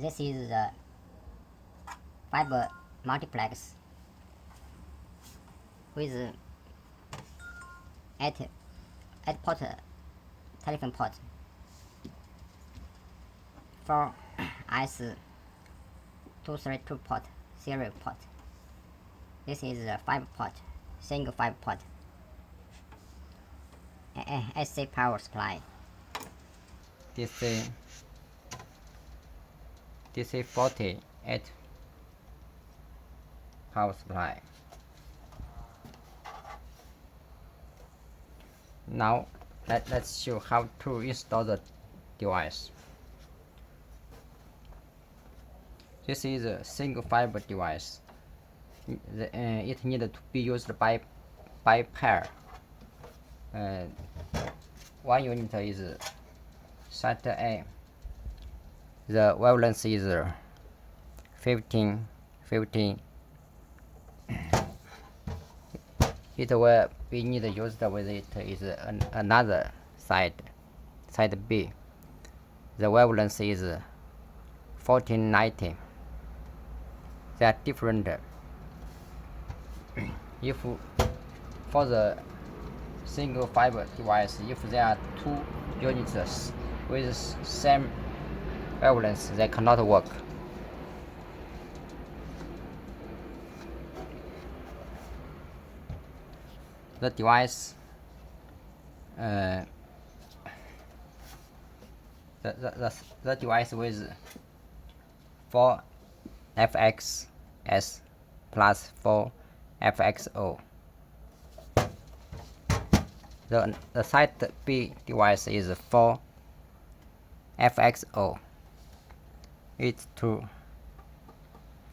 This is the fiber multiplex with 8 port telephone port, 4 RS232 port serial port. This is the 5 port, single 5 port AC power supply. DC 48 power supply. Now let's show how to install the device. This is a single fiber device. It needs to be used by pair. One unit is set A. The wavelength is 15. It will be needed used with it is another side B. The wavelength is 1490. They are different. If for the single fiber device, if there are 2 units with same wavelength, they cannot work. The device the device with 4 FXS plus 4 FXO. The side B device is 4 FXO. It's 2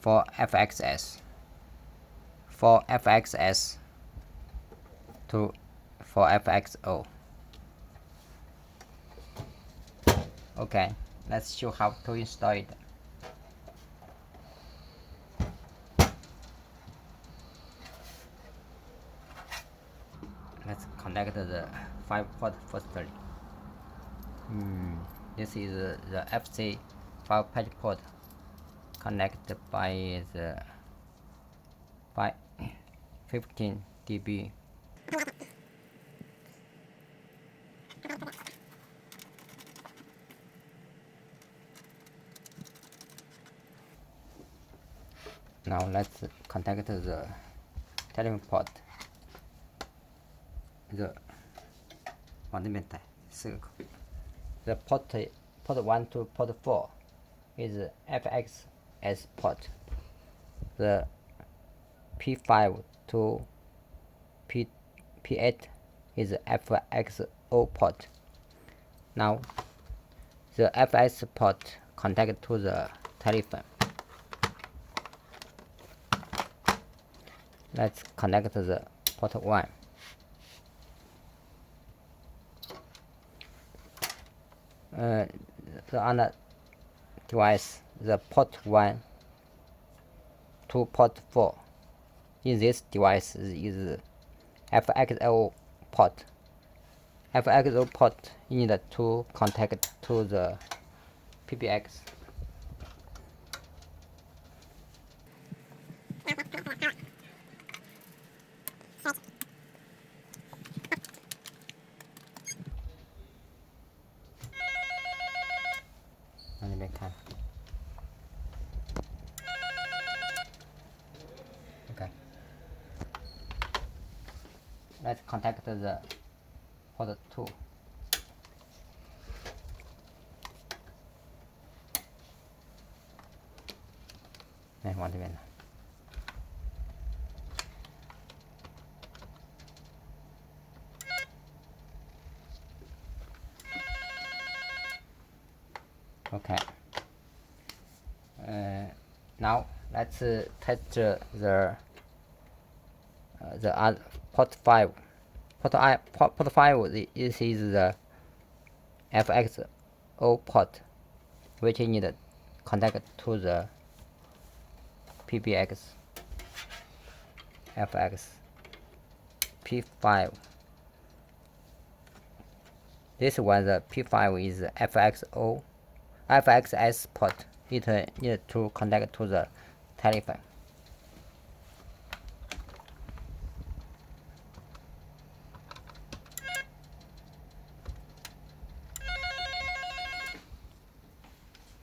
for FXS. 4 FXS to 4 FXO. Okay, let's show how to install it. Let's connect the 5 port firstly. This is the FC 5 patch port connected by the 15 dB. Now let's connect the telephone port. The port 1 to port 4 is FXS port. The P5 to P8 is FXO port. Now the FS port connect to the telephone. Let's connect the port 1. The other device, the port 1 to port 4. In this device is FXO port. FXO port need to connect to the PBX. Okay. Let's contact the port 2. Okay. Now let's test the port 5. Port 5 this is the FXO port, which need to connect to the PBX. FX P5. This one, the P5 is FXS port. it needs to connect to the telephone.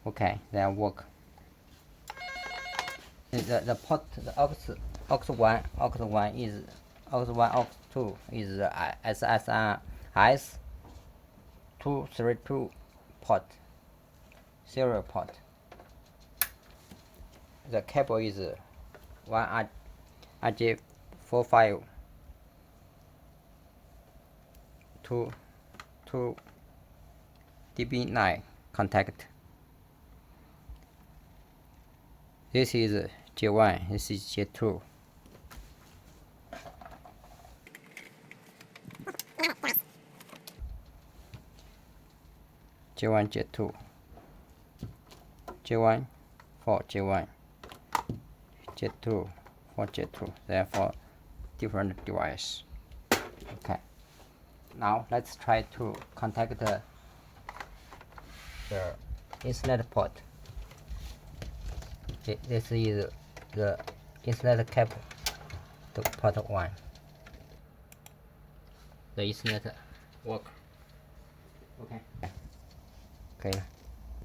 Okay, then work. The port, the aux1 is aux2 is the SSRS 232 port, serial port. The cable is 1 RJ45 to DB9 contact. This is J1, this is J2. J1, J2, J1 for J1, J2 for J2, therefore different device. Okay, now let's try to contact the Ethernet port. This is the Ethernet cable to port 1. The Ethernet work. Okay.